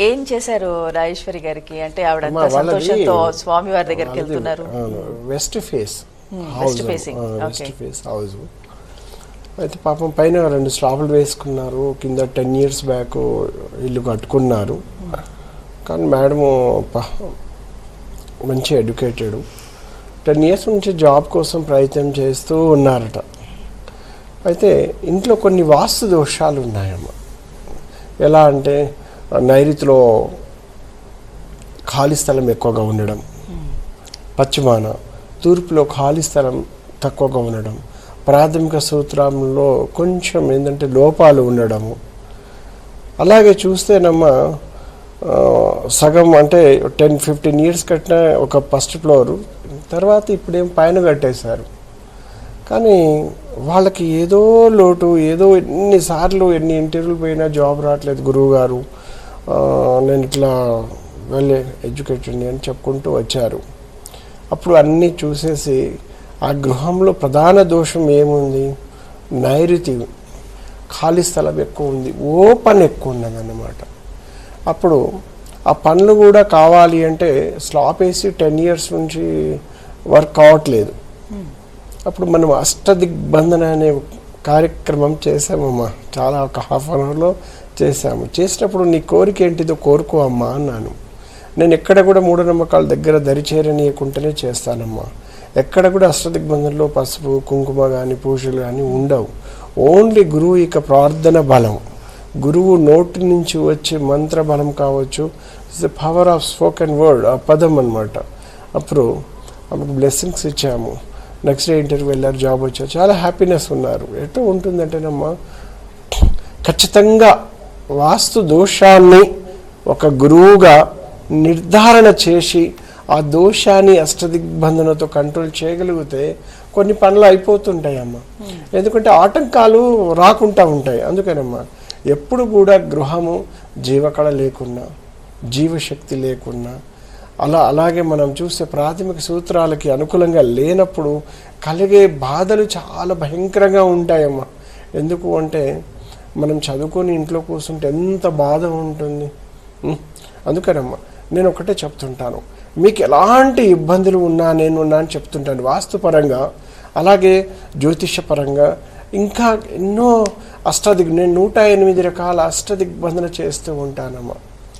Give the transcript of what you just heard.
ఏం చేశారు రాజేశ్వరి గారికి? అంటే ఆవిడ సంతోషంతో స్వామి వారి దగ్గరికి వెళ్తున్నారు. వెస్ట్ ఫేస్ హౌస్ అయితే పాపం పైన 2 స్లాబ్లు వేసుకున్నారు, కింద 10 years బ్యాక్ ఇల్లు కట్టుకున్నారు. కానీ మేడము మంచి ఎడ్యుకేటెడ్, 10 years నుంచి జాబ్ కోసం ప్రయత్నం చేస్తూ ఉన్నారట. అయితే ఇంట్లో కొన్ని వాస్తు దోషాలు ఉన్నాయమ్మ. ఎలా అంటే నైరుతిలో ఖాళీ స్థలం ఎక్కువగా ఉండడం, పశ్చిమాన తూర్పులో ఖాళీ స్థలం తక్కువగా ఉండడం, ప్రాథమిక సూత్రంలో కొంచెం ఏంటంటే లోపాలు ఉండడము. అలాగే చూస్తేనమ్మా సగం అంటే 10-15 years కట్టిన ఒక ఫస్ట్ ఫ్లోరు, తర్వాత ఇప్పుడేం పైన కట్టేశారు. కానీ వాళ్ళకి ఏదో లోటు, ఏదో ఎన్ని ఇంటర్వ్యూలు పోయినా జాబ్ రావట్లేదు. గురువు గారు నేను ఇట్లా వెళ్ళే ఎడ్యుకేటెడ్ అని చెప్పుకుంటూ వచ్చారు. అప్పుడు అన్నీ చూసేసి ఆ గృహంలో ప్రధాన దోషం ఏముంది, నైరుతి ఖాళీ స్థలం ఎక్కువ ఉంది, ఓపెన్ ఎక్కువ ఉన్నదన్నమాట. అప్పుడు ఆ పనులు కూడా కావాలి అంటే స్లాబ్ వేసి 10 years నుంచి వర్క్ కావట్లేదు. అప్పుడు మనం అష్టదిగ్బంధన అనే కార్యక్రమం చేసామమ్మా, చాలా ఒక 1/2 hourలో చేసాము. చేసినప్పుడు నీ కోరిక ఏంటిదో కోరుకో అమ్మా అన్నాను. నేను ఎక్కడ కూడా మూఢనమ్మకాల దగ్గర దరిచేరనీయకుండానే చేస్తానమ్మా. ఎక్కడ కూడా అష్టదిగ్బంధంలో పసుపు కుంకుమ కానీ పూజలు కానీ ఉండవు. ఓన్లీ గురువు ఇక ప్రార్థన బలం, గురువు నోటి నుంచి వచ్చే మంత్ర బలం కావచ్చు, it's the power of spoken word, ఆ పదం అనమాట. అప్పుడు ఆమెకు బ్లెస్సింగ్స్ ఇచ్చాము. నెక్స్ట్ డే ఇంటర్వ్యూ వెళ్ళారు, జాబ్ వచ్చారు, చాలా హ్యాపీనెస్ ఉన్నారు. ఎట్లా ఉంటుందంటేనమ్మా, ఖచ్చితంగా వాస్తు దోషాన్ని ఒక గురువుగా నిర్ధారణ చేసి ఆ దోషాన్ని అష్టదిగ్బంధనతో కంట్రోల్ చేయగలిగితే కొన్ని పనులు అయిపోతుంటాయమ్మా. ఎందుకంటే ఆటంకాలు రాకుండా ఉంటాయి. అందుకనమ్మా ఎప్పుడు కూడా గృహము జీవకళ లేకున్నా, జీవశక్తి లేకున్నా, అలాగే మనం చూసే ప్రాథమిక సూత్రాలకి అనుకూలంగా లేనప్పుడు కలిగే బాధలు చాలా భయంకరంగా ఉంటాయమ్మా. ఎందుకు అంటే మనం చదువుకొని ఇంట్లో కూర్చుంటే ఎంత బాధ ఉంటుంది. అందుకనమ్మా నేను ఒకటే చెప్తుంటాను, మీకు ఎలాంటి ఇబ్బందులు ఉన్నా నేనున్నా అని చెప్తుంటాను. వాస్తుపరంగా అలాగే జ్యోతిషపరంగా ఇంకా ఎన్నో నేను 108 రకాల అష్టదిగ్బంధన చేస్తూ ఉంటానమ్మా.